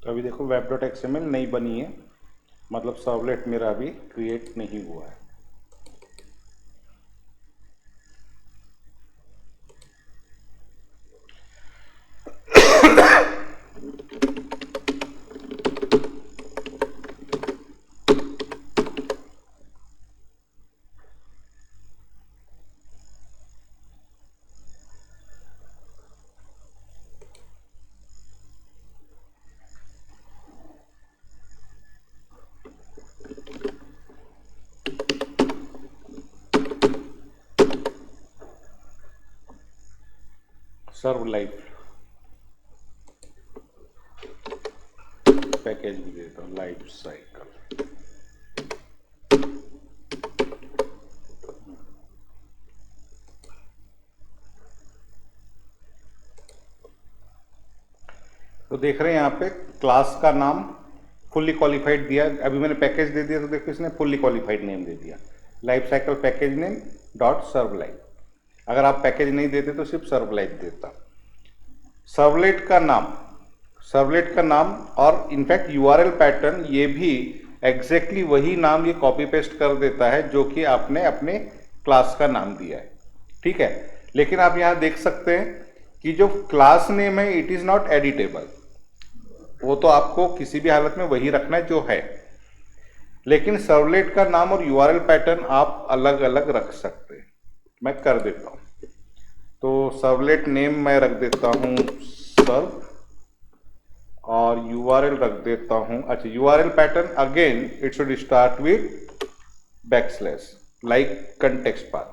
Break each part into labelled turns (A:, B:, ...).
A: तो अभी देखो वेब डॉट एक्सएमएल नहीं बनी है, मतलब सर्वलेट मेरा अभी क्रिएट नहीं हुआ है। सर्व लाइफ पैकेज भी देता हूँ, लाइफ साइकिल। तो देख रहे हैं यहाँ पे क्लास का नाम फुल्ली क्वालिफाइड दिया। अभी मैंने पैकेज दे दिया तो देखो इसने फुल्ली क्वालिफाइड नेम दे दिया, life cycle package name dot serve life. अगर आप पैकेज नहीं देते तो सिर्फ सर्व लाइफ देता। सर्वलेट का नाम, सर्वलेट का नाम और इनफैक्ट यूआरएल पैटर्न ये भी एग्जैक्टली वही नाम ये कॉपी पेस्ट कर देता है जो कि आपने अपने क्लास का नाम दिया है। ठीक है, लेकिन आप यहां देख सकते हैं कि जो क्लास नेम है इट इज नॉट एडिटेबल। वो तो आपको किसी भी हालत में वही रखना है जो है, लेकिन सर्वलेट का नाम और यूआरएल पैटर्न आप अलग अलग रख सकते हैं। मैं कर देता हूं, तो सर्वलेट नेम मैं रख देता हूं सर्व और यूआरएल रख देता हूं। अच्छा, URL pattern again it should start with backslash like context path,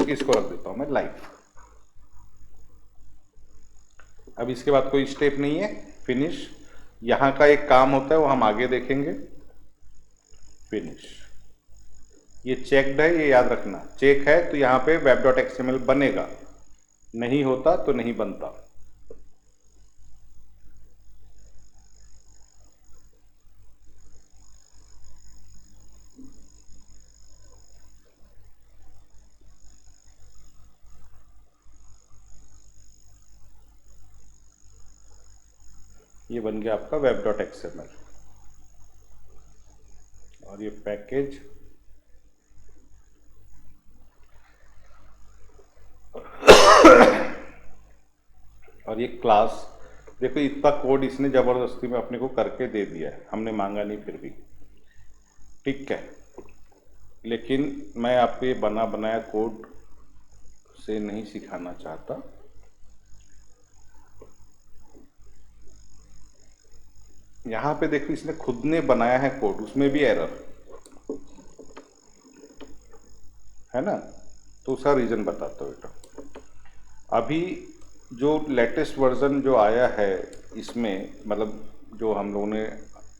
A: इसको रख देता हूं मैं लाइफ। अब इसके बाद कोई स्टेप नहीं है, फिनिश। यहां का एक काम होता है वो हम आगे देखेंगे। फिनिश, ये चेक्ड है, ये याद रखना, चेक है तो यहां पे वेब डॉट एक्सएमएल बनेगा, नहीं होता तो नहीं बनता। ये बन गया आपका वेब डॉट एक्सएमएल और ये पैकेज और ये क्लास। देखो इतना कोड इसने जबरदस्ती में अपने को करके दे दिया है, हमने मांगा नहीं फिर भी। ठीक है, लेकिन मैं आपको ये बना बनाया कोड से नहीं सिखाना चाहता। यहां पे देखो इसने खुद ने बनाया है कोड, उसमें भी एरर है ना, तो उसका रीजन बताता हूँ बेटा। अभी जो लेटेस्ट वर्जन जो आया है इसमें, मतलब जो हम लोगों ने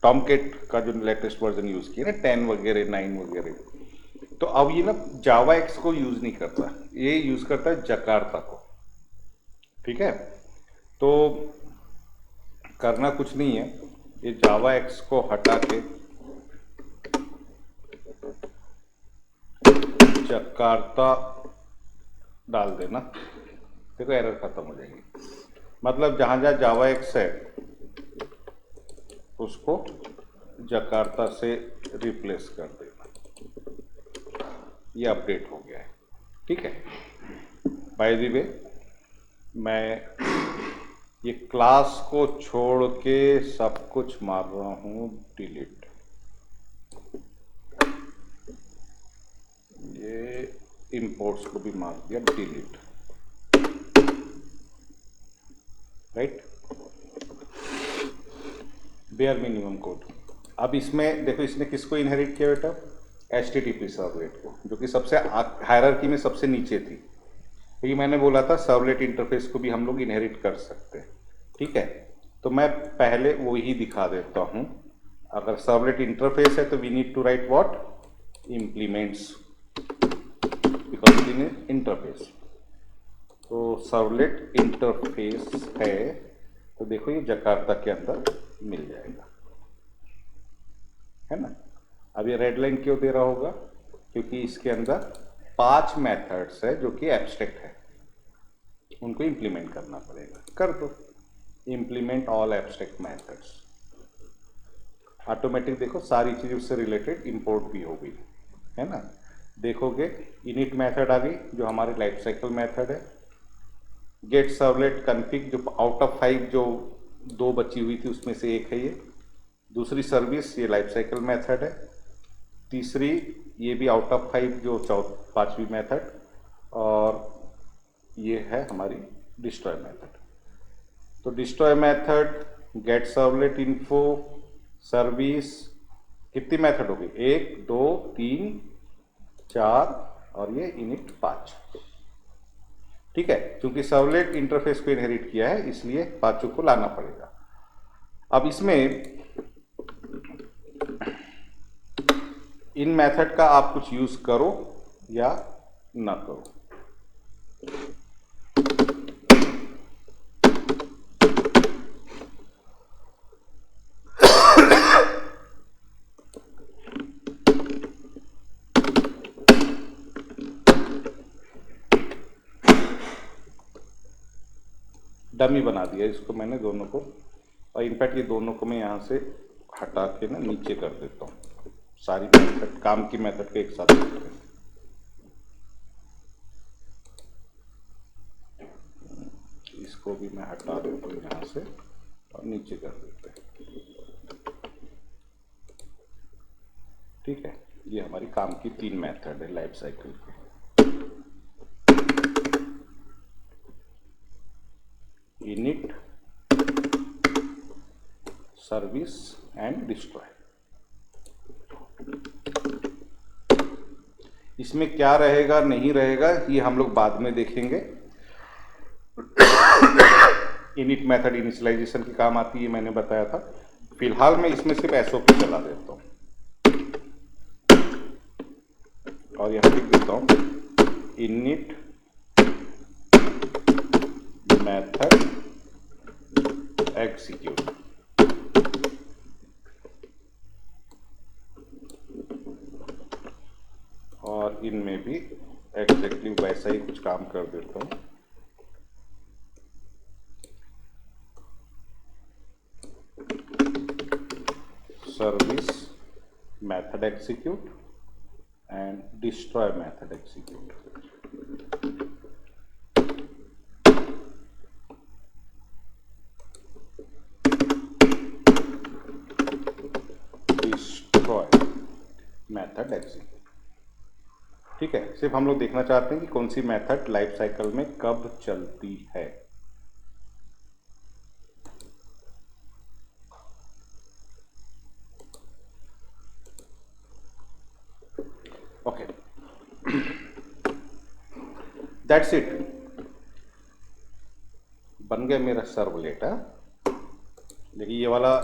A: टॉमकेट का जो लेटेस्ट वर्जन यूज किया ना 10 वगैरह 9 वगैरह, तो अब ये ना जावा एक्स को यूज नहीं करता, ये यूज करता है जकार्ता को। ठीक है, तो करना कुछ नहीं है, ये जावा एक्स को हटा के जकार्ता डाल देना, देखो एरर खत्म हो जाएगी। मतलब जहां जहां जावा एक्स है उसको जकार्ता से रिप्लेस कर देना। ये अपडेट हो गया है। ठीक है, बाय द वे मैं ये क्लास को छोड़ के सब कुछ मार रहा हूं डिलीट। ये इंपोर्ट्स को भी मार दिया delete, right, bear minimum code. अब इसमें देखो इसने किसको इनहेरिट किया बेटा, HTTP सर्वलेट को, जो कि सबसे हायरार्की में सबसे नीचे थी, क्योंकि मैंने बोला था सर्वलेट इंटरफेस को भी हम लोग इनहेरिट कर सकते हैं। ठीक है, तो मैं पहले वो ही दिखा देता हूं। अगर सर्वलेट इंटरफेस है तो we need to write what, implements, because in interface. तो सर्वलेट इंटरफेस है तो देखो ये जकार्ता के अंदर मिल जाएगा, है ना। अब ये रेड लाइन क्यों दे रहा होगा, क्योंकि इसके अंदर 5 मेथड्स है जो कि एब्स्ट्रैक्ट है, उनको इंप्लीमेंट करना पड़ेगा। कर दो, implement all abstract methods. Automatic देखो सारी चीज़ उससे रिलेटेड इंपोर्ट भी हो गई है ना। देखोगे इनिट मेथड आ गई जो हमारे लाइफ साइकिल मेथड है। गेट सर्वलेट कन्फिग जो आउट ऑफ 5 जो 2 बची हुई थी उसमें से एक है ये। दूसरी सर्विस ये लाइफ साइकिल मेथड है। तीसरी ये भी आउट ऑफ 5 जो 5वीं मेथड। और ये है हमारी डिस्ट्रॉय मेथड। तो destroy method, gate servlet info, service, कितनी मेथड होगी 1 2 3 4 और ये इनिट 5। ठीक है, क्योंकि सर्वलेट इंटरफेस को इनहेरिट किया है इसलिए 5 को लाना पड़ेगा। अब इसमें इन मेथड का आप कुछ यूज करो या ना करो। डमी बना दिया इसको मैंने दोनों को, और इनफैक्ट ये दोनों को मैं यहाँ से हटा के ना नीचे कर देता हूँ। सारी मेथड काम की मेथड के एक साथ करते हैं। इसको भी मैं हटा देता हूँ यहाँ से और नीचे कर देते हैं। ठीक है, ये हमारी काम की 3 मेथड है लाइफ साइकिल की। Init, service and destroy. इसमें क्या रहेगा नहीं रहेगा ये हम लोग बाद में देखेंगे। इनिट मेथड इनिशियलाइजेशन की काम आती है मैंने बताया था। फिलहाल मैं इसमें सिर्फ एसओपी चला देता हूं और यहां लिख देता हूं इनिट मेथड एग्जीक्यूट। और इनमें भी एग्जैक्टली वैसा ही कुछ काम कर देता हूं। Service method execute and destroy method execute. Destroy method execute. ठीक है, सिर्फ हम लोग देखना चाहते हैं कि कौन सी मेथड लाइफ साइकिल में कब चलती है। ओके, दैट्स इट, बन गया मेरा सर्वलेट। लेकिन ये वाला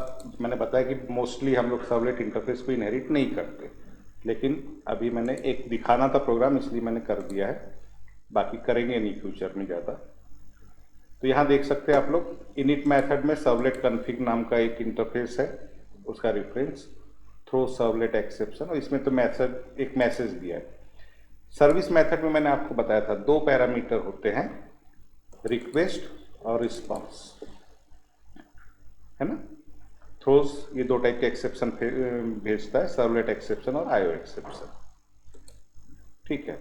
A: मैंने बताया कि मोस्टली हम लोग सर्वलेट इंटरफेस को इनहेरिट नहीं करते, लेकिन अभी मैंने एक दिखाना था प्रोग्राम इसलिए मैंने कर दिया है, बाकी करेंगे नहीं फ्यूचर में ज़्यादा। तो यहाँ देख सकते हैं आप लोग इनिट मेथड में सर्वलेट कन्फिग नाम का एक इंटरफेस है, उसका रेफरेंस थ्रो सर्वलेट एक्सेप्शन, और इसमें तो मैसेज एक मैसेज दिया है। सर्विस मेथड में मैंने आपको बताया था 2 पैरामीटर होते हैं, रिक्वेस्ट और रिस्पॉन्स, है ना। थ्रोज ये 2 टाइप के एक्सेप्शन भेजता है, सर्वलेट एक्सेप्शन और आईओ एक्सेप्शन। ठीक है,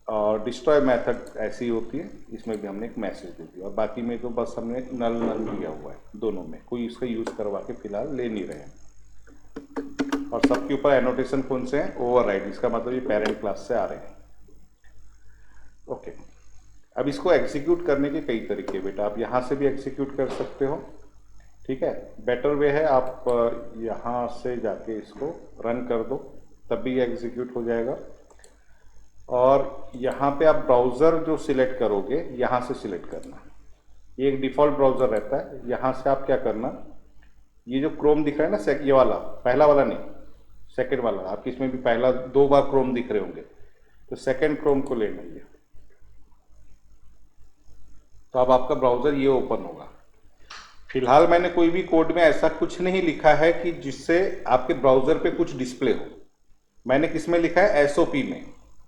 A: और डिस्ट्रॉय मेथड ऐसी होती है, इसमें भी हमने एक मैसेज दे दिया, और बाकी में तो बस हमने नल नल दिया हुआ है दोनों में, कोई इसका यूज करवा के फिलहाल ले नहीं रहे हैं। और सबके ऊपर एनोटेशन कौन से हैं, ओवरराइड, इसका मतलब ये पेरेंट क्लास से आ रहे हैं। ओके, अब इसको एग्जीक्यूट करने के कई तरीके बेटा, आप यहाँ से भी एग्जीक्यूट कर सकते हो। ठीक है, बेटर वे है आप यहाँ से जाके इसको रन कर दो तब भी एग्जीक्यूट हो जाएगा। और यहाँ पे आप ब्राउज़र जो सिलेक्ट करोगे यहाँ से सिलेक्ट करना, ये एक डिफ़ॉल्ट ब्राउज़र रहता है। यहाँ से आप क्या करना, ये जो क्रोम दिख रहा है ना, ये वाला पहला वाला नहीं, सेकेंड वाला, आपकी इसमें भी पहला 2 बार क्रोम दिख रहे होंगे, तो सेकेंड क्रोम को लेना है। तो अब आपका ब्राउज़र ये ओपन होगा। फिलहाल मैंने कोई भी कोड में ऐसा कुछ नहीं लिखा है कि जिससे आपके ब्राउज़र पे कुछ डिस्प्ले हो। मैंने किस में लिखा है, एसओपी में,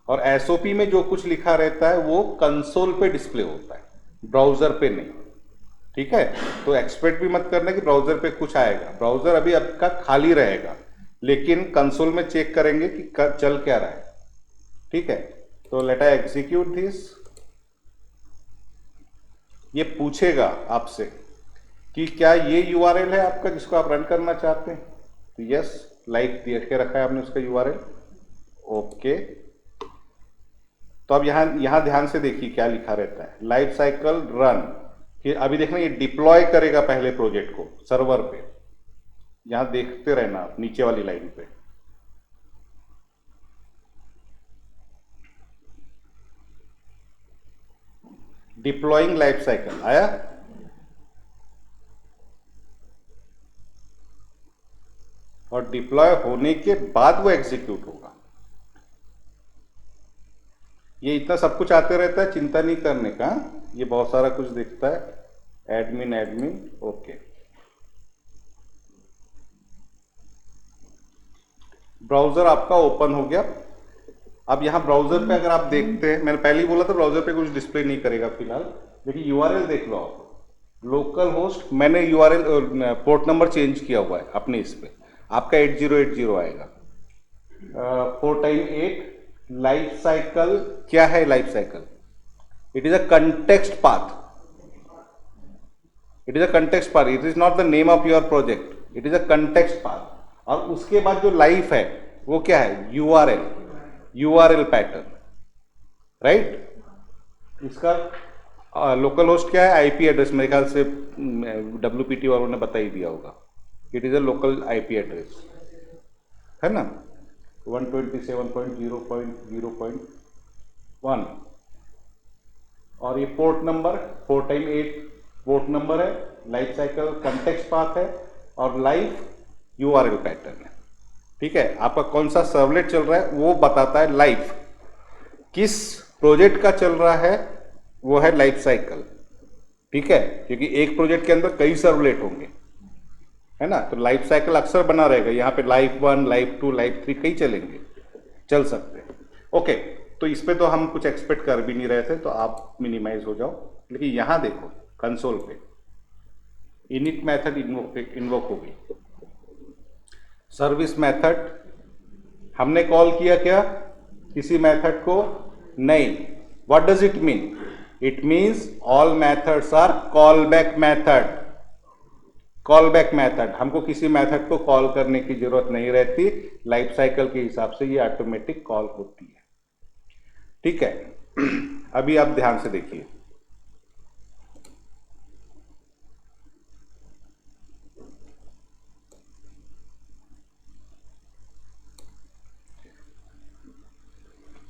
A: और एसओपी में जो कुछ लिखा रहता है वो कंसोल पे डिस्प्ले होता है, ब्राउज़र पे नहीं। ठीक है, तो एक्सपेक्ट भी मत करना कि ब्राउजर पे कुछ आएगा, ब्राउजर अभी आपका खाली रहेगा, लेकिन कंसोल में चेक करेंगे कि चल क्या रहा है। ठीक है, तो लेट आई एग्जीक्यूट दिस। ये पूछेगा आपसे कि क्या ये यूआरएल है आपका जिसको आप रन करना चाहते हैं, तो यस, लाइक दे के रखा है आपने उसका यूआरएल। ओके, तो अब यहां ध्यान से देखिए क्या लिखा रहता है, लाइफ साइकिल रन, कि अभी देखना ये डिप्लॉय करेगा पहले प्रोजेक्ट को सर्वर पे। यहां देखते रहना आप नीचे वाली लाइन पे। डिप्लॉइंग लाइफ साइकिल आया, और डिप्लॉय होने के बाद वो एग्जीक्यूट होगा। ये इतना सब कुछ आते रहता है, चिंता नहीं करने का, ये बहुत सारा कुछ दिखता है। एडमिन एडमिन, ओके, ब्राउजर आपका ओपन हो गया। अब यहां ब्राउजर पे अगर आप देखते हैं, मैंने पहले ही बोला था ब्राउजर पे कुछ डिस्प्ले नहीं करेगा फिलहाल, लेकिन यूआरएल देख लो आप, लोकल होस्ट, मैंने यूआरएल पोर्ट नंबर चेंज किया हुआ है अपने इस पे, आपका 8080 आएगा। 4x8 लाइफ साइकिल, क्या है life cycle? It is a context path, it is a context path, it is not the name of your project, it is a context path. और उसके बाद जो लाइफ है वो क्या है? URL, URL pattern, right. इसका लोकल होस्ट क्या है? आईपी एड्रेस, मेरे ख्याल से डब्ल्यूपीटी वालों ने बता ही दिया होगा, it is a local IP address, है ना, 127.0.0.1। और ये port number 4x8 port number है, लाइफ साइकिल कंटेक्स्ट पाथ है, और लाइफ यूआरएल पैटर्न है। ठीक है, आपका कौन सा सर्वलेट चल रहा है वो बताता है, लाइफ किस प्रोजेक्ट का चल रहा है वो है लाइफ साइकिल। ठीक है, क्योंकि एक प्रोजेक्ट के अंदर कई सर्वलेट होंगे, है ना, तो लाइफ साइकिल अक्सर बना रहेगा, यहाँ पे लाइफ 1, लाइफ 2, लाइफ 3 कई चलेंगे, चल सकते हैं। ओके, तो इस पे तो हम कुछ एक्सपेक्ट कर भी नहीं रहे थे, तो आप मिनिमाइज हो जाओ। लेकिन यहां देखो कंसोल पे इनिट मेथड इन्वोक होगी, सर्विस मेथड हमने कॉल किया क्या किसी मेथड को? नहीं। What does it mean? It means all methods are call back method. Call back method, हमको किसी मेथड को कॉल करने की जरूरत नहीं रहती, लाइफ साइकिल के हिसाब से ये ऑटोमेटिक कॉल होती है। ठीक है, अभी आप ध्यान से देखिए,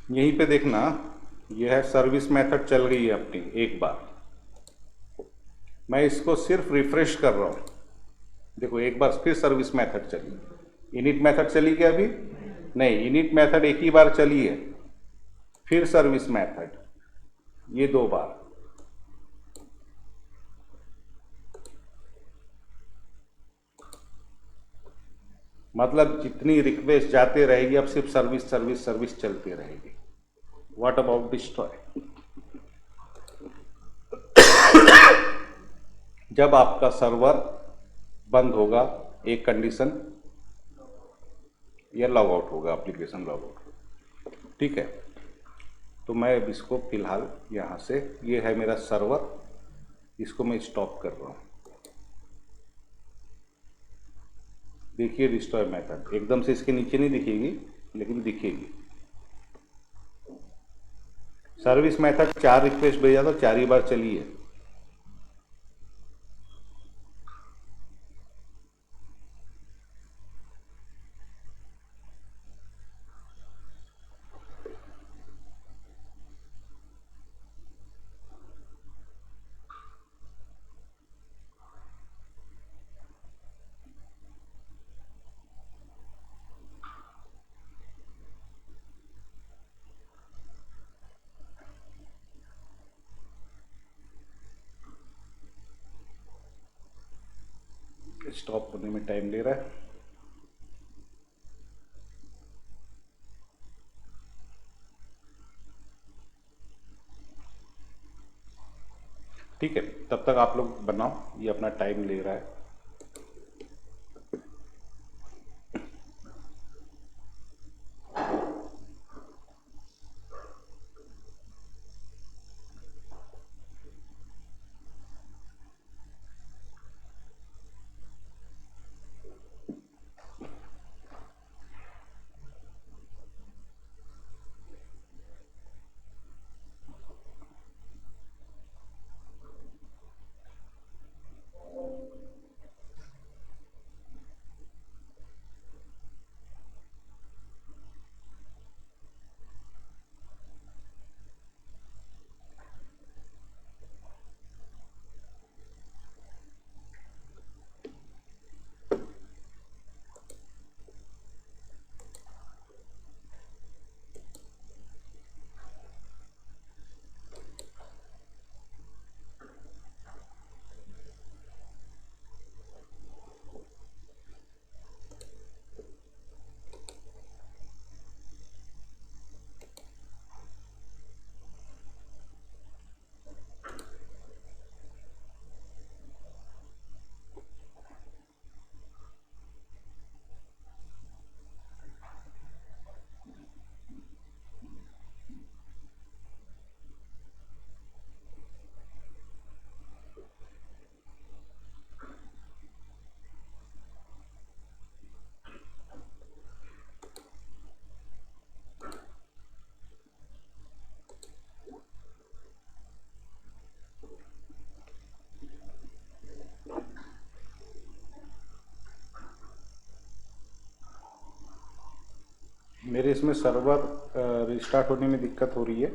A: यहीं पे देखना, यह है सर्विस मेथड चल गई है अपनी, एक बार मैं इसको सिर्फ रिफ्रेश कर रहा हूं, देखो एक बार फिर सर्विस मेथड चली। इनिट मेथड चली क्या अभी? नहीं, इनिट मेथड एक ही बार चली है, फिर सर्विस मेथड, ये दो बार। मतलब जितनी रिक्वेस्ट जाते रहेगी अब सिर्फ सर्विस सर्विस सर्विस चलती रहेगी। What about destroy? जब आपका सर्वर बंद होगा, एक कंडीशन, या लॉग आउट होगा, एप्लीकेशन लॉग आउट। ठीक है, तो मैं अब इसको फिलहाल यहां से, ये है मेरा सर्वर, इसको मैं स्टॉप कर रहा हूं। देखिए डिस्ट्रॉय मेथड एकदम से इसके नीचे नहीं दिखेगी, लेकिन दिखेगी। सर्विस मेथड 4 रिक्वेस्ट भेजा तो 4 ही बार चली है। स्टॉप होने में टाइम ले रहा है। ठीक है, तब तक आप लोग बनाओ, ये अपना टाइम ले रहा है। मेरे इसमें सर्वर रिस्टार्ट होने में दिक्कत हो रही है।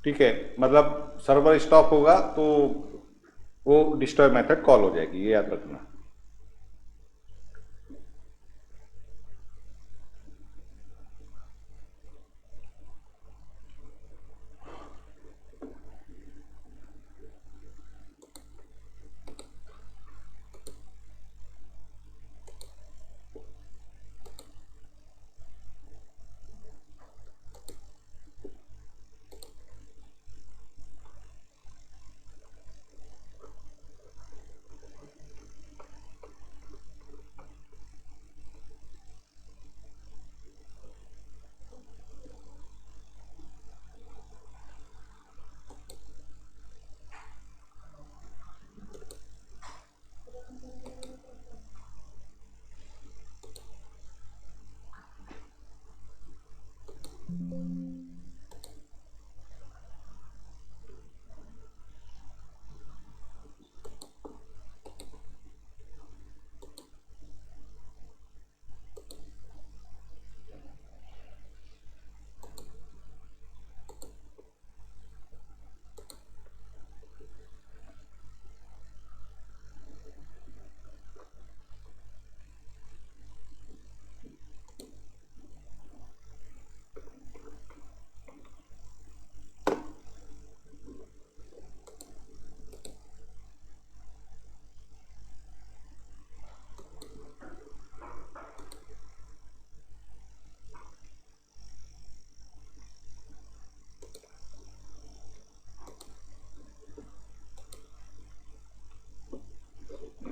A: ठीक है, मतलब सर्वर स्टॉप होगा तो वो डिस्ट्रॉय मेथड कॉल हो जाएगी, ये याद रखना।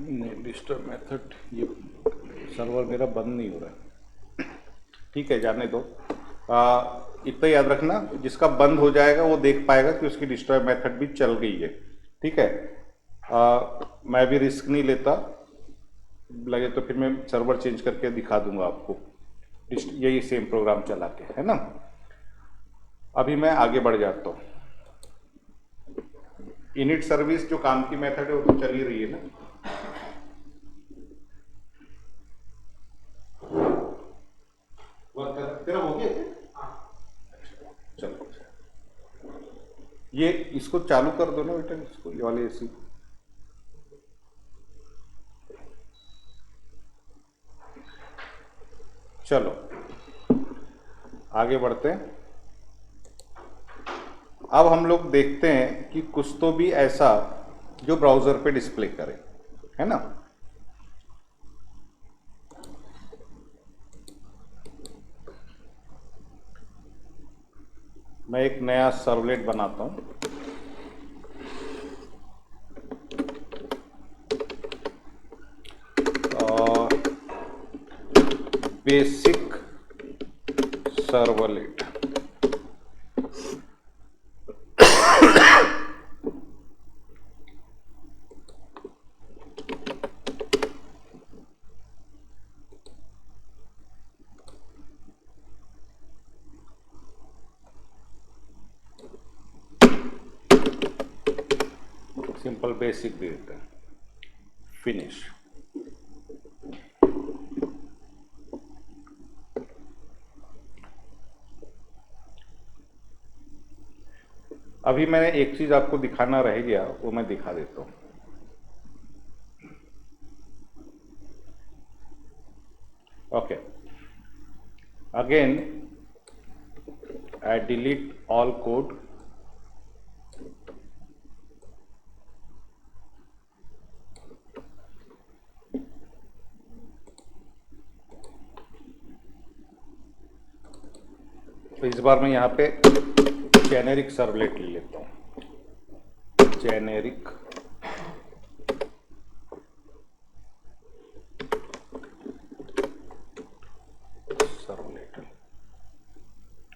A: नहीं, डिस्टर्ब मेथड, ये सर्वर मेरा बंद नहीं हो रहा है। ठीक है, जाने दो। इतना याद रखना, जिसका बंद हो जाएगा वो देख पाएगा कि उसकी डिस्ट्रॉय मेथड भी चल गई है। ठीक है, मैं भी रिस्क नहीं लेता, लगे तो फिर मैं सर्वर चेंज करके दिखा दूंगा आपको, यही सेम प्रोग्राम चला के, है ना। अभी मैं आगे बढ़ जाता हूँ। इनिट सर्विस जो काम की मेथड है वो तो चल ही रही है ना। तेरा हो गया क्या? चलो, ये इसको चालू कर दो ना बेटा, इसको, ये वाले एसी। चलो आगे बढ़ते हैं। अब हम लोग देखते हैं कि कुछ तो भी ऐसा जो ब्राउजर पे डिस्प्ले करे, है ना। मैं एक नया सर्वलेट बनाता हूं। Basic servlet. सिंपल बेसिक दे देते हैं, फिनिश। अभी मैंने एक चीज आपको दिखाना रह गया, वो मैं दिखा देता हूं। Okay, again I delete all code, तो इस बार मैं यहाँ पे जेनेरिक सर्वलेट ले लेता हूँ, जेनेरिक सर्वलेट,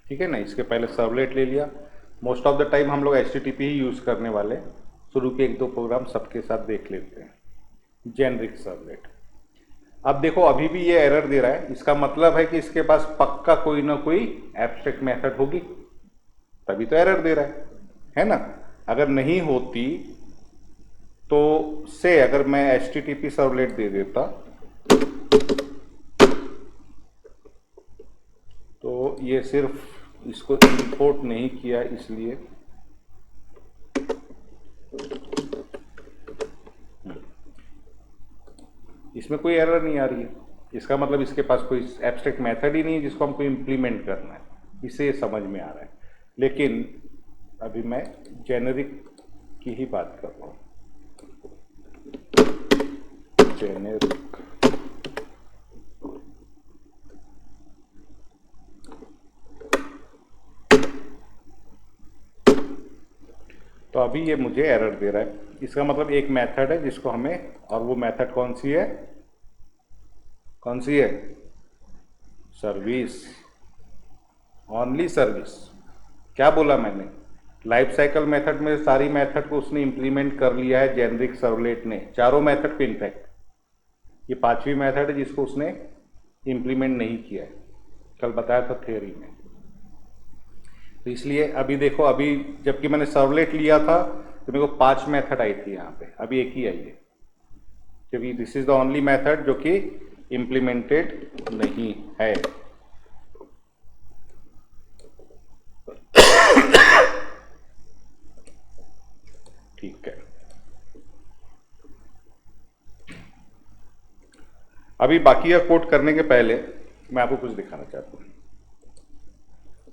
A: ठीक है ना। इसके पहले सर्वलेट ले लिया। मोस्ट ऑफ द टाइम हम लोग HTTP ही यूज करने वाले, शुरू के एक दो प्रोग्राम सबके साथ देख लेते हैं। Generic servlet. अब देखो अभी भी ये एरर दे रहा है, इसका मतलब है कि इसके पास पक्का कोई ना कोई एब्स्ट्रैक्ट मेथड होगी, तभी तो एरर दे रहा है ना। अगर नहीं होती तो से अगर मैं HTTP सर्वलेट दे देता तो ये सिर्फ इसको इंपोर्ट नहीं किया इसलिए इसमें कोई एरर नहीं आ रही है। इसका मतलब इसके पास कोई एब्स्ट्रैक्ट मेथड ही नहीं है जिसको हमको इम्प्लीमेंट करना है, इसे समझ में आ रहा है। लेकिन अभी मैं जेनेरिक की ही बात कर रहा हूँ, जेनेरिक। तो अभी ये मुझे एरर दे रहा है, इसका मतलब एक मेथड है जिसको हमें, और वो मेथड कौन सी है, कौन सी है, सर्विस, ओनली सर्विस। क्या बोला मैंने, लाइफ साइकिल मेथड में सारी मेथड को उसने इंप्लीमेंट कर लिया है जेनेरिक सर्वलेट ने, चारों मेथड पे। इनफैक्ट ये पांचवी मेथड है जिसको उसने इंप्लीमेंट नहीं किया है, कल बताया था थ्योरी में। तो इसलिए अभी देखो, अभी जबकि मैंने सर्वलेट लिया था तो मेरे को 5 मेथड आई थी यहाँ पे, अभी एक ही आई है, क्योंकि this is the only method जो कि इंप्लीमेंटेड नहीं है। ठीक है, अभी बाकी का कोड करने के पहले मैं आपको कुछ दिखाना चाहता हूँ।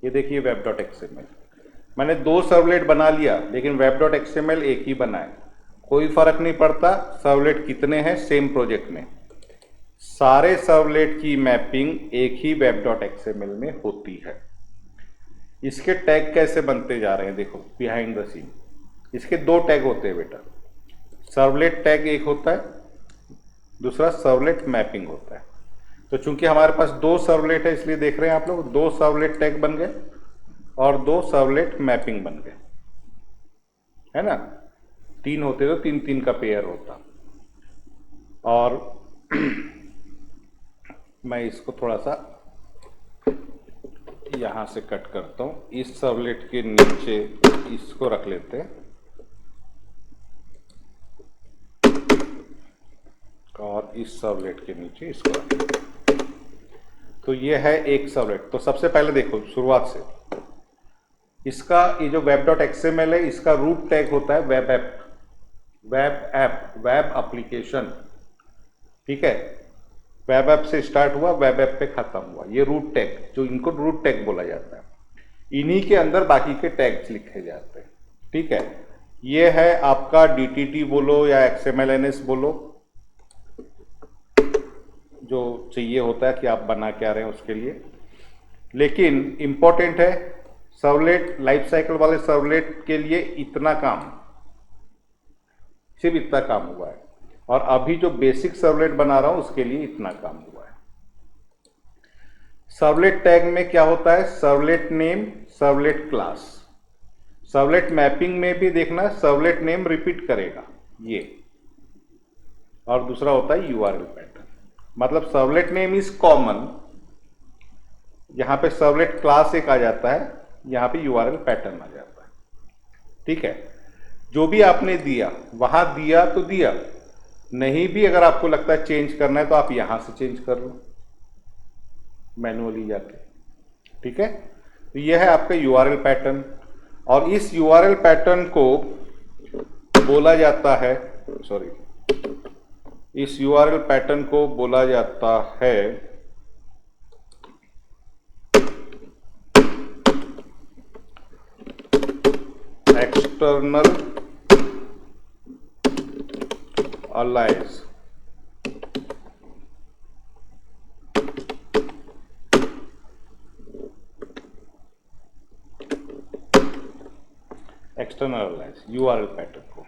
A: ये देखिए web.xml, मैंने 2 सर्वलेट बना लिया, लेकिन web.xml एक ही बना है। कोई फर्क नहीं पड़ता सर्वलेट कितने हैं सेम प्रोजेक्ट में, सारे सर्वलेट की मैपिंग एक ही web.xml में होती है। इसके टैग कैसे बनते जा रहे हैं देखो, बिहाइंड द सीन। इसके 2 टैग होते हैं बेटा, सर्वलेट टैग एक होता है, दूसरा सर्वलेट मैपिंग होता है। तो चूंकि हमारे पास 2 सर्वलेट है, इसलिए देख रहे हैं आप लोग 2 सर्वलेट टैग बन गए और 2 सर्वलेट मैपिंग बन गए, है ना। 3 होते तो 3-3 का पेयर होता। और मैं इसको थोड़ा सा यहां से कट करता हूं, इस सर्वलेट के नीचे इसको रख लेते हैं और इस सर्वलेट के नीचे इसको रख लेते हैं। तो ये है एक सर्वलेट। तो सबसे पहले देखो शुरुआत से, इसका ये जो web.xml है, इसका रूट टैग होता है web app, web app, web application, ठीक है। वेब ऐप से स्टार्ट हुआ, वेब ऐप पे खत्म हुआ, ये रूट टैग, जो इनको रूट टैग बोला जाता है। इन्हीं के अंदर बाकी के टैग्स लिखे जाते हैं। ठीक है, ये है आपका DTT बोलो या XMLNS बोलो, जो चाहिए होता है कि आप बना क्या रहे हैं उसके लिए। लेकिन इंपॉर्टेंट है, सर्वलेट लाइफ साइकिल वाले सर्वलेट के लिए इतना काम, सिर्फ इतना काम हुआ है, और अभी जो बेसिक सर्वलेट बना रहा हूं उसके लिए इतना काम हुआ है। सर्वलेट टैग में क्या होता है? Servlet name, servlet class. Servlet mapping में भी देखना सर्वलेट नेम रिपीट करेगा ये, और दूसरा होता है URL पैटर्न। मतलब सर्वलेट नेम इज कॉमन, यहां पे सर्वलेट क्लास एक आ जाता है, यहां पे URL पैटर्न आ जाता है। ठीक है, जो भी आपने दिया वहां दिया तो दिया, नहीं भी अगर आपको लगता है चेंज करना है तो आप यहां से चेंज कर लो मैनुअली जाके। ठीक है, तो यह है आपका URL पैटर्न, और इस URL पैटर्न को बोला जाता है, इस URL पैटर्न को बोला जाता है external alias. External alias URL pattern को।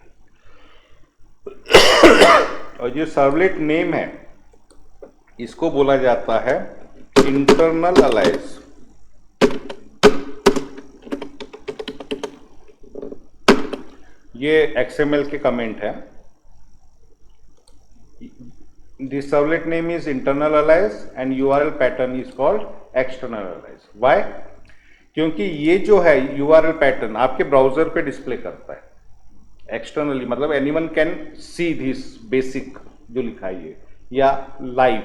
A: और जो सर्वलेट नेम है इसको बोला जाता है इंटरनल अलाइज। ये XML के कमेंट है। The servlet name is internal alias and URL pattern is called external alias. Why? क्योंकि ये जो है URL पैटर्न आपके ब्राउजर पे डिस्प्ले करता है एक्सटर्नली, मतलब anyone can see this basic जो लिखा है ये, या लाइव,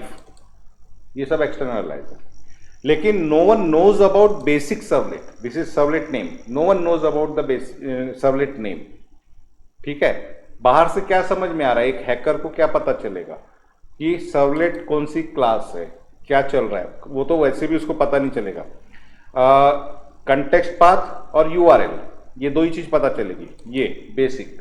A: ये सब एक्सटर्नल अलाइज है। लेकिन no one knows about basic servlet, this is servlet name, no one knows about the servlet name. ठीक है, बाहर से क्या समझ में आ रहा है, एक हैकर को क्या पता चलेगा कि सर्वलेट कौन सी क्लास है, क्या चल रहा है, वो तो वैसे भी उसको पता नहीं चलेगा। कंटेक्स्ट पाथ और URL, ये दो ही चीज पता चलेगी, ये बेसिक।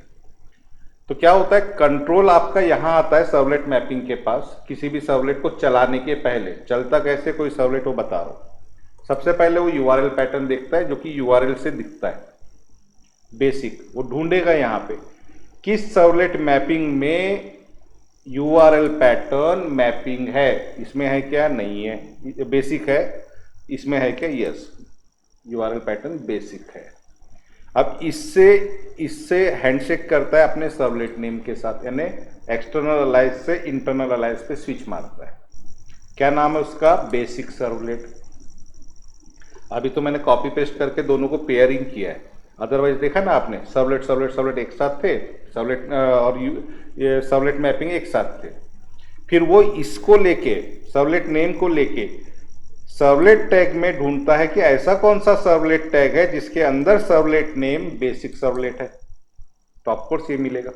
A: तो क्या होता है, कंट्रोल आपका यहां आता है सर्वलेट मैपिंग के पास, किसी भी सर्वलेट को चलाने के पहले। चलता कैसे कोई सर्वलेट वो बता रहा हूं। सबसे पहले वो URL पैटर्न देखता है जो कि URL से दिखता है बेसिक, वो ढूंढेगा यहां पे किस सर्वलेट मैपिंग में URL पैटर्न मैपिंग है, इसमें है क्या, नहीं है, बेसिक है, इसमें है क्या, यस, URL पैटर्न बेसिक है। अब इससे हैंडशेक करता है अपने सर्वलेट नेम के साथ, यानी एक्सटर्नल अलाइज से इंटरनल अलाइज पे स्विच मारता है। क्या नाम है उसका, बेसिक सर्वलेट। अभी तो मैंने कॉपी पेस्ट करके दोनों को पेयरिंग किया है, अदरवाइज देखा ना आपने, सर्वलेट सर्वलेट सर्वलेट एक साथ थे, सर्वलेट और ये सर्वलेट मैपिंग एक साथ थे। फिर वो इसको लेके सर्वलेट नेम को लेके सर्वलेट टैग में ढूंढता है कि ऐसा कौन सा सर्वलेट टैग है जिसके अंदर सर्वलेट नेम बेसिक सर्वलेट है, तो ऑफकोर्स ये मिलेगा।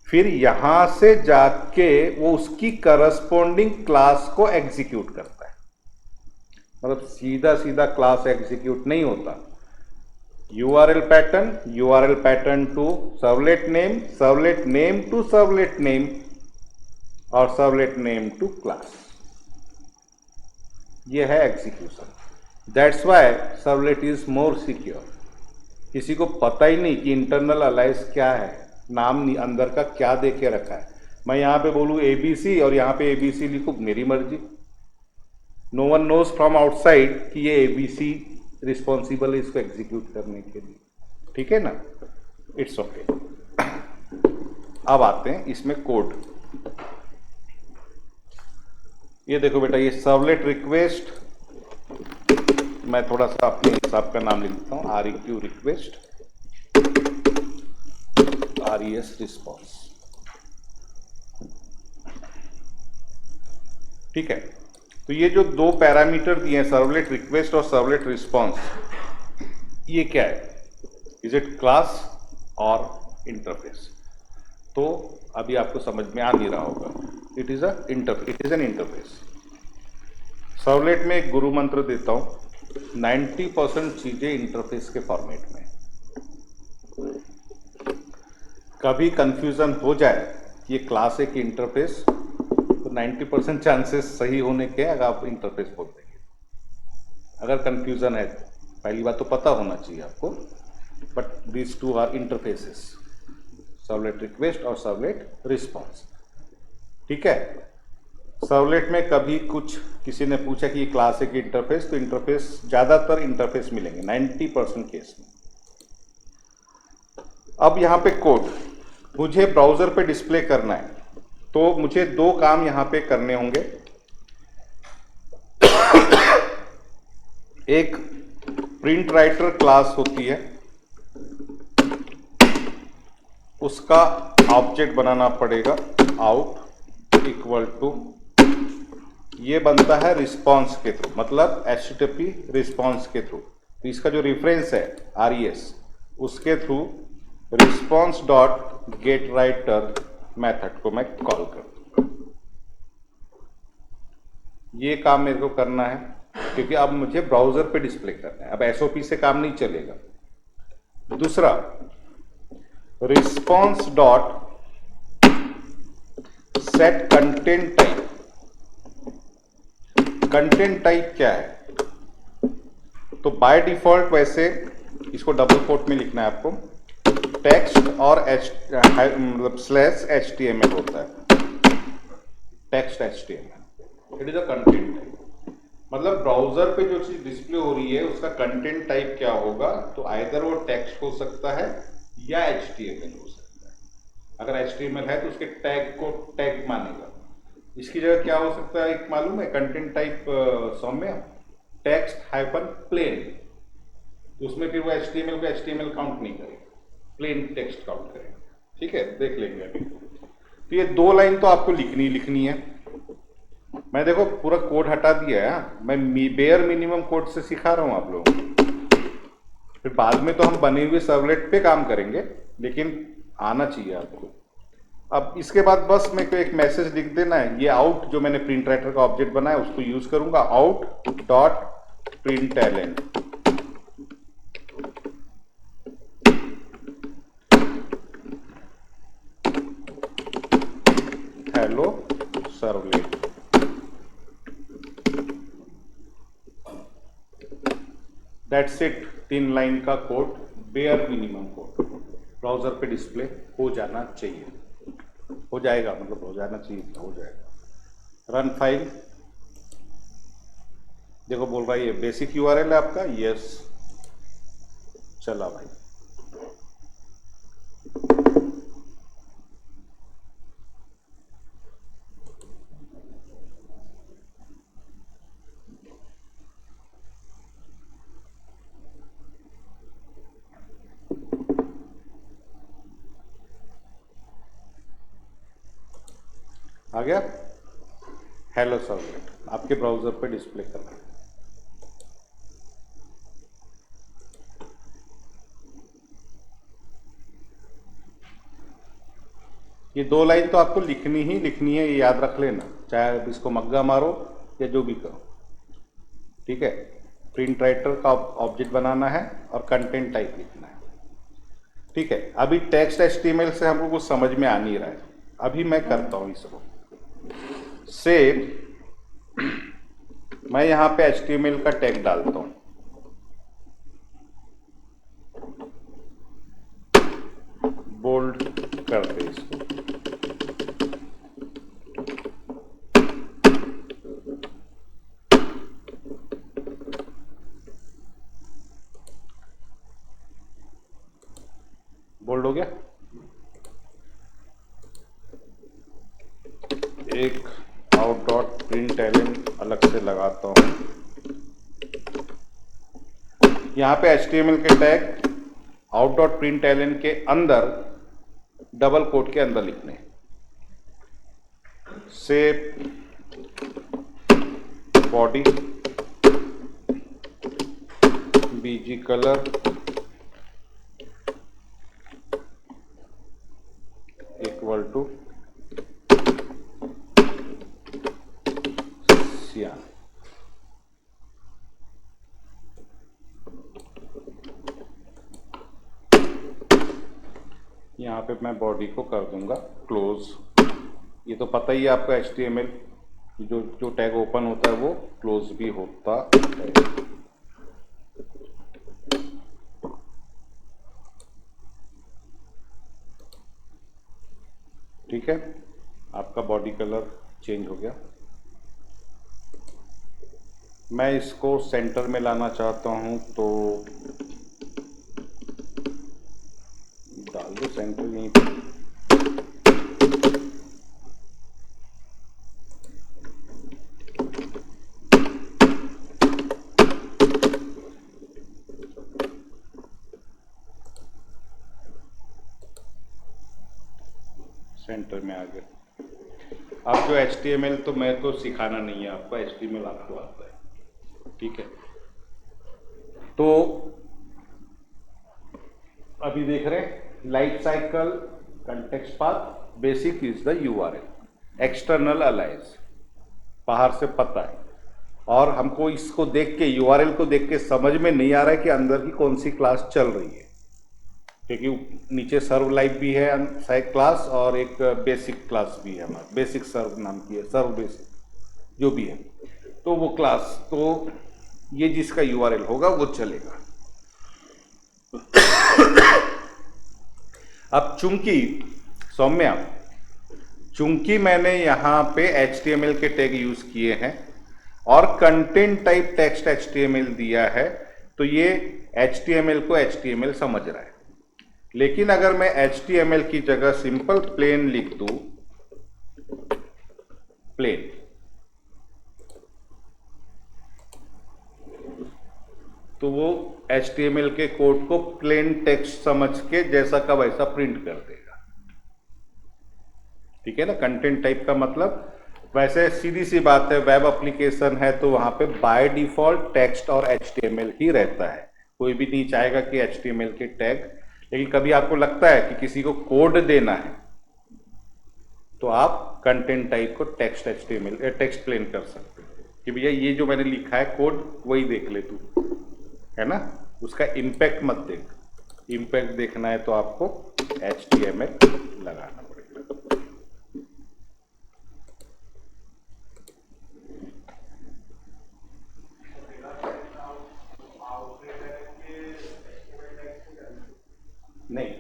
A: फिर यहां से जाके वो उसकी करस्पॉन्डिंग क्लास को एग्जीक्यूट करता है, मतलब सीधा सीधा क्लास एग्जीक्यूट नहीं होता। URL pattern to servlet name to servlet name, और सर्वलेट नेम टू क्लास, ये है execution. That's why servlet is more secure. किसी को पता ही नहीं कि इंटरनल अलाइज क्या है, नाम अंदर का क्या दे के रखा है। मैं यहां पे बोलूं ABC और यहां पे ABC लिखूं, मेरी मर्जी। No one knows from outside कि ये ABC रिस्पॉन्सिबल है इसको एग्जीक्यूट करने के लिए। ठीक है ना, इट्स ओके। अब आते हैं इसमें कोड। ये देखो बेटा, ये सर्वलेट रिक्वेस्ट, मैं थोड़ा सा अपने हिसाब का नाम लिख देता हूं, REQ रिक्वेस्ट, RES रिस्पॉन्स। ठीक है, तो ये जो दो पैरामीटर दिए हैं, सर्वलेट रिक्वेस्ट और सर्वलेट रिस्पॉन्स, ये क्या है, इज इट क्लास और इंटरफेस? तो अभी आपको समझ में आ नहीं रहा होगा, it is an interface. Servlet में एक गुरु मंत्र देता हूं, 90% चीजें इंटरफेस के फॉर्मेट में। कभी कंफ्यूजन हो जाए कि ये क्लास है कि इंटरफेस, तो 90% चांसेस सही होने के अगर आप इंटरफेस बोल देंगे। अगर कंफ्यूजन है, पहली बात तो पता होना चाहिए आपको, but these two are interfaces, servlet request और सर्वलेट रिस्पॉन्स। ठीक है। सर्वलेट में कभी कुछ किसी ने पूछा कि ये क्लास है कि इंटरफेस, तो इंटरफेस, ज्यादातर इंटरफेस मिलेंगे 90% केस में। अब यहां पे कोड मुझे ब्राउजर पे डिस्प्ले करना है, तो मुझे दो काम यहां पे करने होंगे। एक प्रिंट राइटर क्लास होती है, उसका ऑब्जेक्ट बनाना पड़ेगा, आउट इक्वल टू, ये बनता है रिस्पॉन्स के थ्रू, मतलब HTTP रिस्पॉन्स के थ्रू। तो इसका जो रेफरेंस है RES, उसके through response dot gate writer method को मैं कॉल कर, ये काम मेरे को करना है, क्योंकि अब मुझे ब्राउजर पे डिस्प्ले करना है, अब SOP से काम नहीं चलेगा। दूसरा, response dot set content type. Content type क्या है? तो बाय डिफॉल्ट वैसे इसको डबल कोट में लिखना है आपको, टेक्स्ट और मतलब /HTML होता है, text HTML, it is a content type. मतलब ब्राउजर पे जो चीज डिस्प्ले हो रही है उसका कंटेंट टाइप क्या होगा, तो आइदर वो टेक्स्ट हो सकता है या HTML हो सकता है। अगर HTML है तो उसके टैग को टैग मानेगा। इसकी जगह क्या हो सकता है एक मालूम है, कंटेंट टाइप सौम्य, टेक्स्ट हाइफन प्लेन, तो उसमें फिर वो HTML को HTML काउंट नहीं करेगा, प्लेन टेक्स्ट काउंट करेगा। ठीक है, देख लेंगे अभी। तो ये दो लाइन तो आपको लिखनी है। मैं देखो पूरा कोड हटा दिया है, मैं बेयर मिनिमम कोड से सिखा रहा हूं आप लोगों को। फिर बाद में तो हम बने हुए सर्वलेट पे काम करेंगे, लेकिन आना चाहिए आपको। अब इसके बाद बस मेरे को एक मैसेज लिख देना है, ये आउट जो मैंने प्रिंट राइटर का ऑब्जेक्ट बनाया उसको यूज करूंगा, out dot println, hello servlet. That's it, 3 line का code, bare minimum code, browser पे डिस्प्ले हो जाना चाहिए, हो जाएगा, मतलब हो जाना चाहिए, हो जाएगा। रन फाइल, देखो बोल रहा है ये बेसिक URL है आपका, यस, चला भाई। आ गया, हेलो सर्वलेट आपके ब्राउजर पे डिस्प्ले कर रहा है। ये दो लाइन तो आपको लिखनी ही लिखनी है, ये याद रख लेना, चाहे अब इसको मग्गा मारो या जो भी करो। ठीक है, प्रिंट राइटर का ऑब्जेक्ट बनाना है और कंटेंट टाइप लिखना है। ठीक है, अभी टेक्स्ट HTML से हमको कुछ समझ में आ नहीं रहा है, अभी मैं करता हूं इसको। से मैं यहां पे HTML का टैग डालता हूं, बोल्ड कर दे इसको, बोल्ड हो गया। एक आउट डॉट प्रिंटलन अलग से लगाता हूं, यहां पे HTML के टैग आउट डॉट प्रिंटलन के अंदर डबल कोट के अंदर लिखने, से body BG colour equal to cyan. पे मैं बॉडी को कर दूंगा क्लोज। ये तो पता ही है आपका HTML जो टैग ओपन होता है वो क्लोज भी होता है। ठीक है, आपका बॉडी कलर चेंज हो गया। मैं इसको सेंटर में लाना चाहता हूं तो डाल दो सेंटर यहीं पे। सेंटर में आ गया। अब जो HTML तो मेरे को सिखाना नहीं है आपको, HTML आपको आता है। ठीक है, तो अभी देख रहे हैं life cycle context path basic is the URL external alias, बाहर से पता है। और हमको इसको देख के URL को देख के समझ में नहीं आ रहा है कि अंदर की कौन सी क्लास चल रही है, क्योंकि नीचे सर्व लाइव भी है क्लास और एक बेसिक क्लास भी है हमारा, बेसिक सर्व नाम की है, सर्व बेसिक जो भी है। तो वो क्लास, तो ये जिसका URL होगा वो चलेगा। अब चूंकि मैंने यहां पे HTML के टैग यूज किए हैं और कंटेंट टाइप टेक्स्ट HTML दिया है, तो ये HTML को HTML समझ रहा है। लेकिन अगर मैं HTML की जगह सिंपल प्लेन लिख दूं, प्लेन, तो वो HTML के कोड को प्लेन टेक्स्ट समझ के जैसा का वैसा प्रिंट कर देगा। ठीक है ना, कंटेंट टाइप का मतलब वैसे सीधी सी बात है, वेब एप्लीकेशन है तो वहां पे बाय डिफॉल्ट टेक्स्ट और HTML ही रहता है। कोई भी नहीं चाहेगा कि HTML के टैग, लेकिन कभी आपको लगता है कि किसी को कोड देना है तो आप कंटेंट टाइप को टेक्स्ट HTML टेक्स्ट प्लेन कर सकते हो कि भैया ये जो मैंने लिखा है कोड वही देख ले तू, है ना, उसका इम्पैक्ट मत देख। इम्पैक्ट देखना है तो आपको HTML लगाना पड़ेगा। नहीं,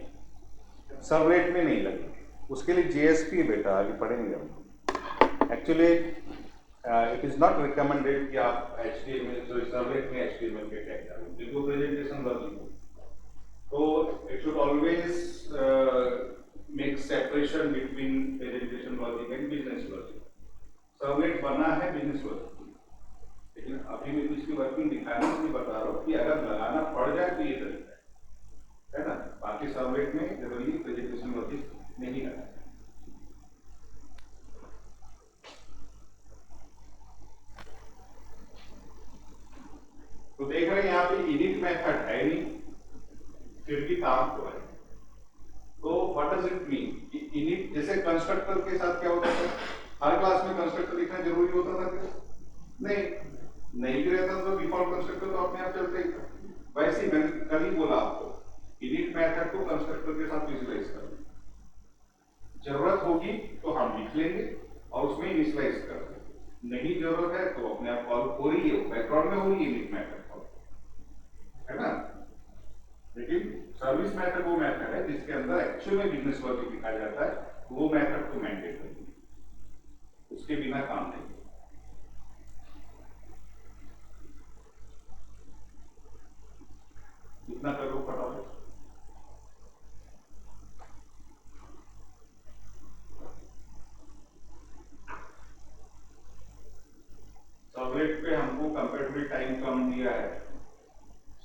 A: सर्वलेट में नहीं लगेगी, उसके लिए JSP बेटा आगे पढ़ेंगे हम। Actually it is not recommended कि आप HTML जो सर्वलेट में HTML के टैग डालें, क्योंकि वो प्रेजेंटेशन वर्किंग हो, तो it should always make separation between presentation working and business working. Servlet बना है बिजनेस वर्किंग, लेकिन अभी मैं इसकी वर्किंग दिखाना इसलिए बता रहा हूँ कि अगर लगाना पड़ जाए तो ये तरीका है ना। बाकी सर्वलेट में जनरली प्रेजेंटेशन वर्किंग नहीं लगाना। तो देख रहे हैं यहाँ पे इनिट मेथड है नहीं, फिर भी काम तो है। तो what does it mean, init जैसे कंस्ट्रक्टर के साथ क्या होता है, हर क्लास में कंस्ट्रक्टर लिखना जरूरी होता था क्या? नहीं भी रहता तो डिफॉल्ट कंस्ट्रक्टर तो अपने आप चलते ही था। वैसे ही मैंने कल ही बोला आपको, इनिट मेथड को कंस्ट्रक्टर के साथ विजुअलाइज कर, जरूरत होगी तो हम लिख लेंगे और उसमें इनिशियलाइज कर देंगे, नहीं जरूरत है तो अपने आप कॉल हो रही है, बैकग्राउंड में हो रही है इनिट मेथड कॉल, है ना। लेकिन सर्विस मेथड वो मेथड है जिसके अंदर एक्चुअल में बिजनेस वर्किंग लिखा जाता है, वो मेथड को मैंडेटरी है, उसके बिना काम नहीं। इतना करो फटाफट। सर्वलेट पे हमको कंपेरेटिवली टाइम कम दिया है।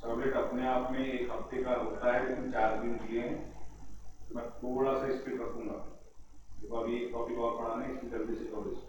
A: सर्वलेट अपने आप में एक हफ्ते का होता है, लेकिन 4 दिन दिए हैं। मैं थोड़ा सा स्पीड रखूंगा, तो अभी एक टॉपिक और पढ़ाना है, इसकी जल्दी से करो इसको।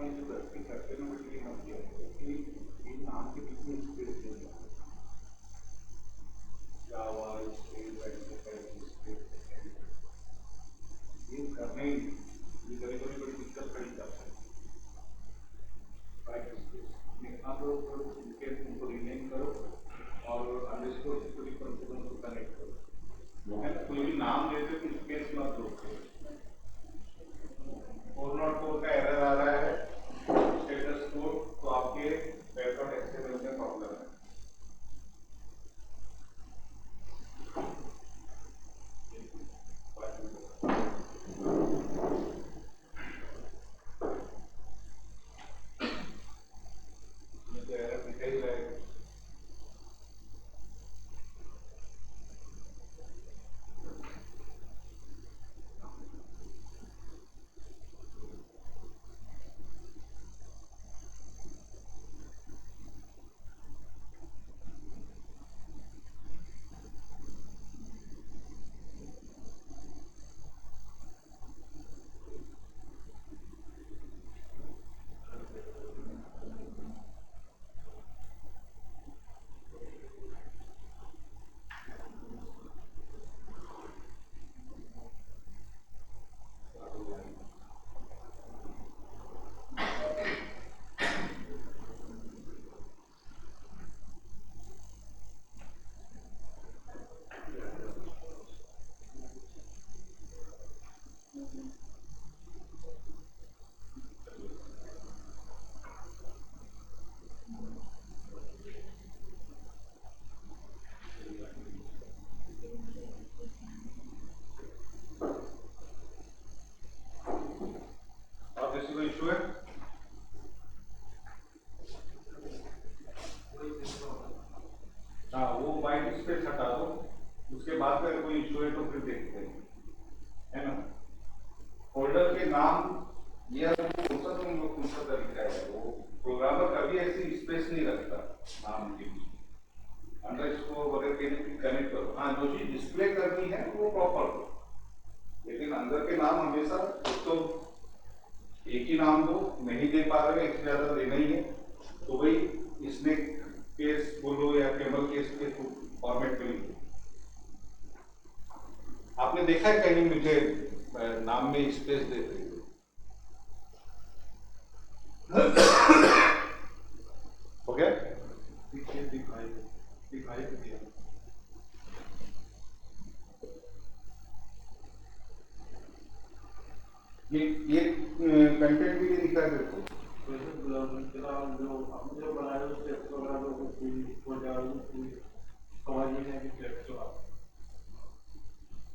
A: आप ये जो गलती करते हो मुझे ये मत किया कि इन नाम के बीच में स्पेस दे दिया जावा स्पेस ये करने ही ये कभी कभी बड़ी दिक्कत खड़ी कर सकते हैं। आप लोग उनको रिनेम करो और अंडरस्कोर से पूरी प्रोसेस को कनेक्ट करो है ना। कोई भी नाम लेते तो स्पेस मत दो। 404 का एरर आ रहा है स्टेटस कोड, तो आपके web.html में प्रॉब्लम है। तो एरर दिखा ही रहेगा। और किसी को इशू है? हाँ, वो वाइट स्पेस हटा दो, उसके बाद में कोई इशू है तो फिर देखते हैं, है ना। फोल्डर के नाम ये कौन सा तरीका है, वो प्रोग्रामर कभी ऐसी स्पेस नहीं रखता नाम के बीच अंडरस्कोर वगैरह कनेक्ट करो। हाँ, जो चीज डिस्प्ले करनी है वो प्रॉपर दो, लेकिन अंदर के नाम हमेशा तो एक ही नाम दो। नहीं दे पा रहे हो, एक से ज्यादा देना ही है तो वही स्नेक केस बोलो या कैमल केस के फॉर्मेट में लिखो। आपने देखा है कहीं मुझे नाम में स्पेस देते हुए? हो गया? दिखाई दिया। ये कंटेंट भी नहीं दिखा तेरे को? जो बनाए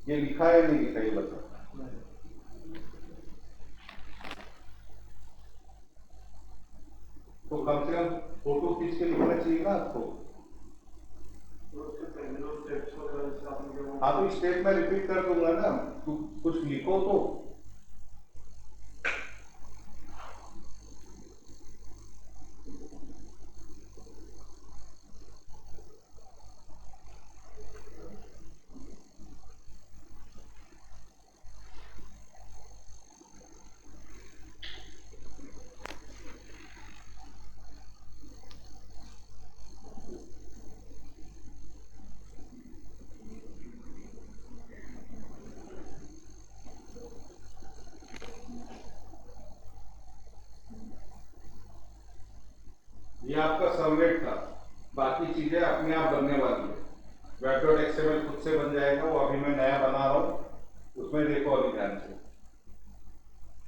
A: ये लिखा है नहीं लिखा, ये बता। तो कम से कम फोटो खींच के लिखना चाहिए ना आपको। हाँ, तो स्टेप में रिपीट कर दूंगा ना, तू कुछ लिखो तो। ये आपका सर्वलेट था, बाकी चीजें अपने आप बनने वाली है। web.xml खुद से बन जाएगा, वो अभी मैं नया बना रहा हूं, उसमें देखो अभी ध्यान से।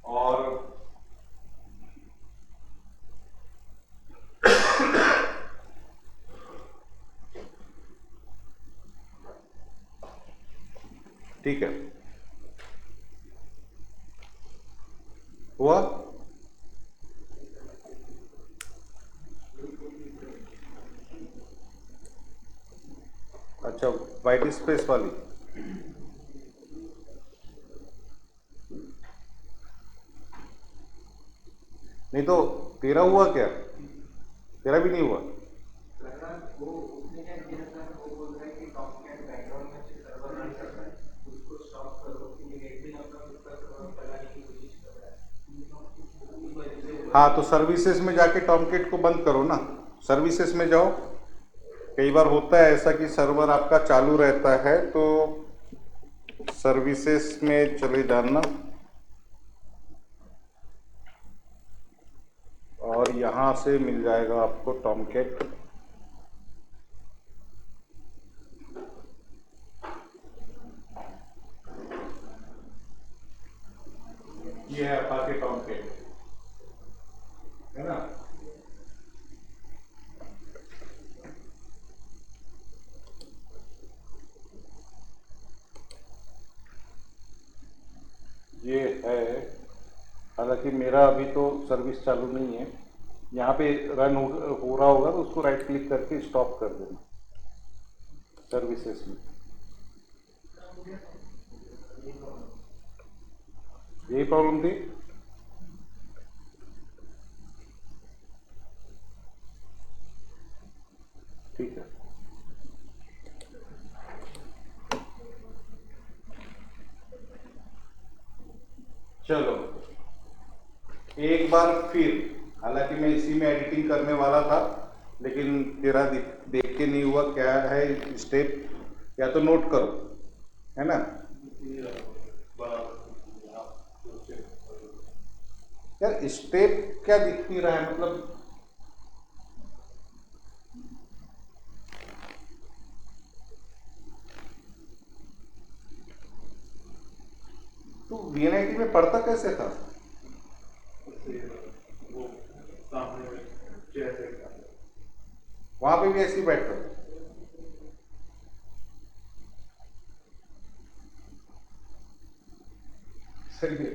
A: और ठीक है, हुआ? अच्छा, वाइट स्पेस वाली नहीं तो तेरा हुआ क्या? तेरा भी नहीं हुआ? हाँ, तो सर्विसेज में जाके टॉमकेट को बंद करो ना, सर्विसेज में जाओ। कई बार होता है ऐसा कि सर्वर आपका चालू रहता है, तो सर्विसेज में चले जाना और यहाँ से मिल जाएगा आपको टॉमकेट। ये है आपके टॉमकेट, है ना। ये है, हालांकि मेरा अभी तो सर्विस चालू नहीं है। यहाँ पे रन हो रहा होगा तो उसको राइट क्लिक करके स्टॉप कर देना सर्विसेज में। यही प्रॉब्लम थी। ठीक है, चलो एक बार फिर, हालांकि मैं इसी में एडिटिंग करने वाला था, लेकिन तेरा देख के नहीं हुआ। क्या है स्टेप, या तो नोट करो, है ना। यार स्टेप क्या दिख नहीं रहा है, मतलब तू वीएनआईटी में पढ़ता कैसे था? वहां पे भी ऐसे ही बैठता था? सही है।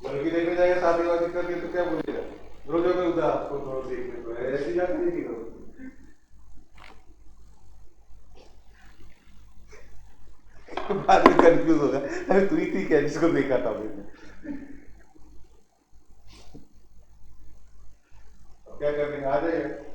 A: लड़की देखने जाएगा, शादी वादी करनी तो क्या बोलेगा, रोजो में उधर आपको थोड़ा देखने को है, ऐसी जाती नहीं करो। बाद में कंफ्यूज होगा, अरे तू ही थी क्या जिसको देखा था मैंने। क्या करने आ जाएगा।